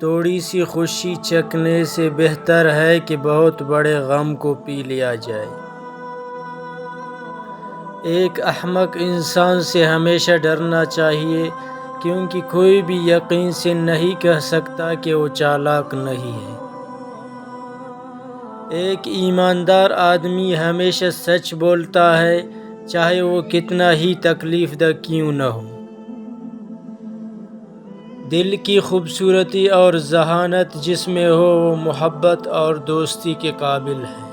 تھوڑی سی خوشی چکھنے سے بہتر ہے کہ بہت بڑے غم کو پی لیا جائے۔ ایک احمق انسان سے ہمیشہ ڈرنا چاہیے، کیونکہ کوئی بھی یقین سے نہیں کہہ سکتا کہ وہ چالاک نہیں ہے۔ ایک ایماندار آدمی ہمیشہ سچ بولتا ہے، چاہے وہ کتنا ہی تکلیف دہ کیوں نہ ہو۔ دل کی خوبصورتی اور ذہانت جس میں ہو وہ محبت اور دوستی کے قابل ہے۔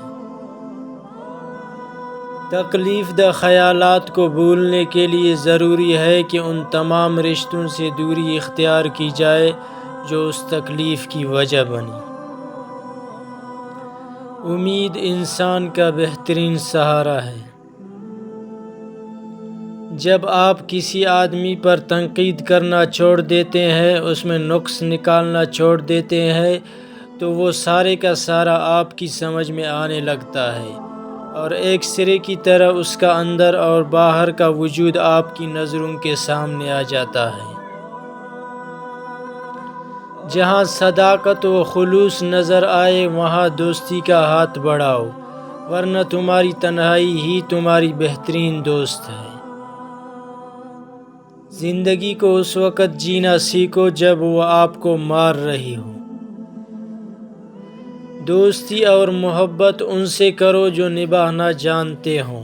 تکلیف دہ خیالات کو بھولنے کے لیے ضروری ہے کہ ان تمام رشتوں سے دوری اختیار کی جائے جو اس تکلیف کی وجہ بنی۔ امید انسان کا بہترین سہارا ہے۔ جب آپ کسی آدمی پر تنقید کرنا چھوڑ دیتے ہیں، اس میں نقص نکالنا چھوڑ دیتے ہیں، تو وہ سارے کا سارا آپ کی سمجھ میں آنے لگتا ہے اور ایک سرے کی طرح اس کا اندر اور باہر کا وجود آپ کی نظروں کے سامنے آ جاتا ہے۔ جہاں صداقت و خلوص نظر آئے وہاں دوستی کا ہاتھ بڑھاؤ، ورنہ تمہاری تنہائی ہی تمہاری بہترین دوست ہے۔ زندگی کو اس وقت جینا سیکھو جب وہ آپ کو مار رہی ہو۔ دوستی اور محبت ان سے کرو جو نبھانا جانتے ہوں،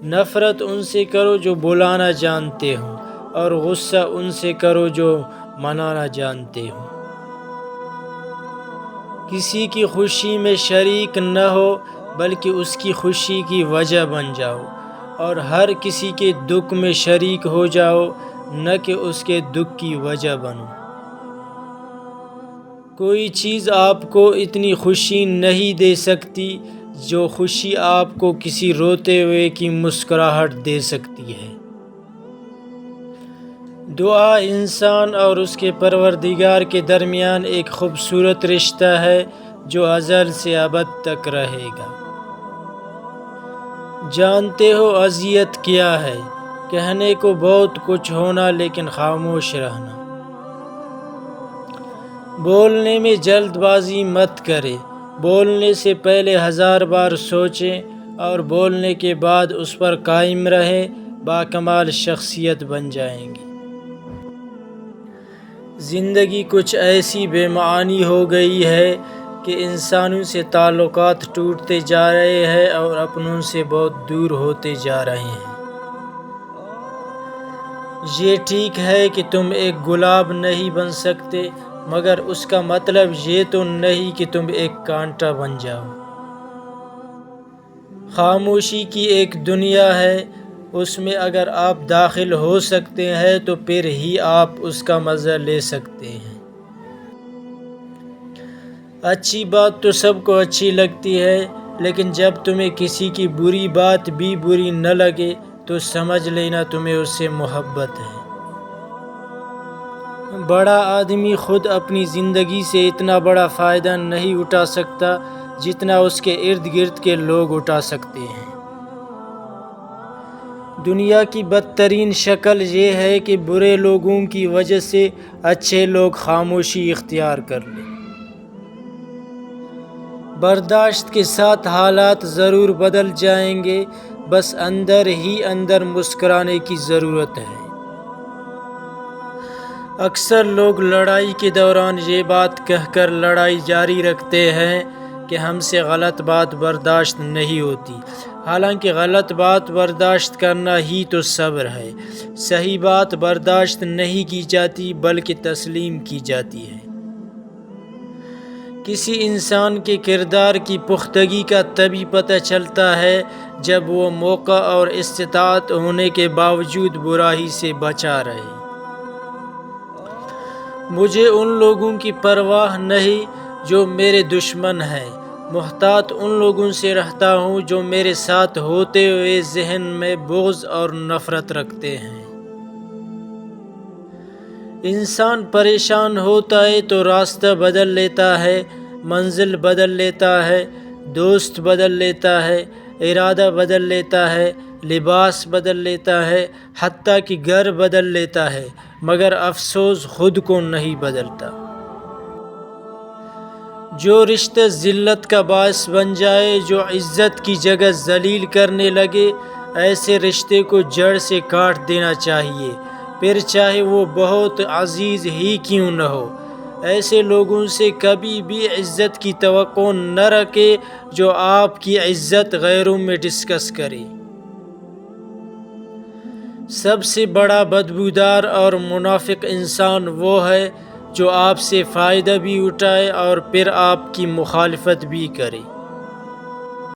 نفرت ان سے کرو جو بلانا جانتے ہوں، اور غصہ ان سے کرو جو منانا جانتے ہوں۔ کسی کی خوشی میں شریک نہ ہو بلکہ اس کی خوشی کی وجہ بن جاؤ، اور ہر کسی کے دکھ میں شریک ہو جاؤ، نہ کہ اس کے دکھ کی وجہ بنو۔ کوئی چیز آپ کو اتنی خوشی نہیں دے سکتی جو خوشی آپ کو کسی روتے ہوئے کی مسکراہٹ دے سکتی ہے۔ دعا انسان اور اس کے پروردگار کے درمیان ایک خوبصورت رشتہ ہے جو ازل سے ابد تک رہے گا۔ جانتے ہو اذیت کیا ہے؟ کہنے کو بہت کچھ ہونا لیکن خاموش رہنا۔ بولنے میں جلد بازی مت کرے، بولنے سے پہلے 1000 بار سوچیں اور بولنے کے بعد اس پر قائم رہیں، باکمال شخصیت بن جائیں گے۔ زندگی کچھ ایسی بے معنی ہو گئی ہے کہ انسانوں سے تعلقات ٹوٹتے جا رہے ہیں اور اپنوں سے بہت دور ہوتے جا رہے ہیں۔ یہ ٹھیک ہے کہ تم ایک گلاب نہیں بن سکتے، مگر اس کا مطلب یہ تو نہیں کہ تم ایک کانٹا بن جاؤ۔ خاموشی کی ایک دنیا ہے، اس میں اگر آپ داخل ہو سکتے ہیں تو پھر ہی آپ اس کا مزہ لے سکتے ہیں۔ اچھی بات تو سب کو اچھی لگتی ہے، لیکن جب تمہیں کسی کی بری بات بھی بری نہ لگے تو سمجھ لینا تمہیں اس سے محبت ہے۔ بڑا آدمی خود اپنی زندگی سے اتنا بڑا فائدہ نہیں اٹھا سکتا جتنا اس کے ارد گرد کے لوگ اٹھا سکتے ہیں۔ دنیا کی بدترین شکل یہ ہے کہ برے لوگوں کی وجہ سے اچھے لوگ خاموشی اختیار کر لیں۔ برداشت کے ساتھ حالات ضرور بدل جائیں گے، بس اندر ہی اندر مسکرانے کی ضرورت ہے۔ اکثر لوگ لڑائی کے دوران یہ بات کہہ کر لڑائی جاری رکھتے ہیں کہ ہم سے غلط بات برداشت نہیں ہوتی، حالانکہ غلط بات برداشت کرنا ہی تو صبر ہے۔ صحیح بات برداشت نہیں کی جاتی بلکہ تسلیم کی جاتی ہے۔ کسی انسان کے کردار کی پختگی کا تبھی پتہ چلتا ہے جب وہ موقع اور استطاعت ہونے کے باوجود برائی سے بچا رہے۔ مجھے ان لوگوں کی پرواہ نہیں جو میرے دشمن ہیں، محتاط ان لوگوں سے رہتا ہوں جو میرے ساتھ ہوتے ہوئے ذہن میں بغض اور نفرت رکھتے ہیں۔ انسان پریشان ہوتا ہے تو راستہ بدل لیتا ہے، منزل بدل لیتا ہے، دوست بدل لیتا ہے، ارادہ بدل لیتا ہے، لباس بدل لیتا ہے، حتیٰ کہ گھر بدل لیتا ہے، مگر افسوس خود کو نہیں بدلتا۔ جو رشتہ ذلت کا باعث بن جائے، جو عزت کی جگہ ذلیل کرنے لگے، ایسے رشتے کو جڑ سے کاٹ دینا چاہیے، پھر چاہے وہ بہت عزیز ہی کیوں نہ ہو۔ ایسے لوگوں سے کبھی بھی عزت کی توقع نہ رکھے جو آپ کی عزت غیروں میں ڈسکس کرے۔ سب سے بڑا بدبودار اور منافق انسان وہ ہے جو آپ سے فائدہ بھی اٹھائے اور پھر آپ کی مخالفت بھی کرے۔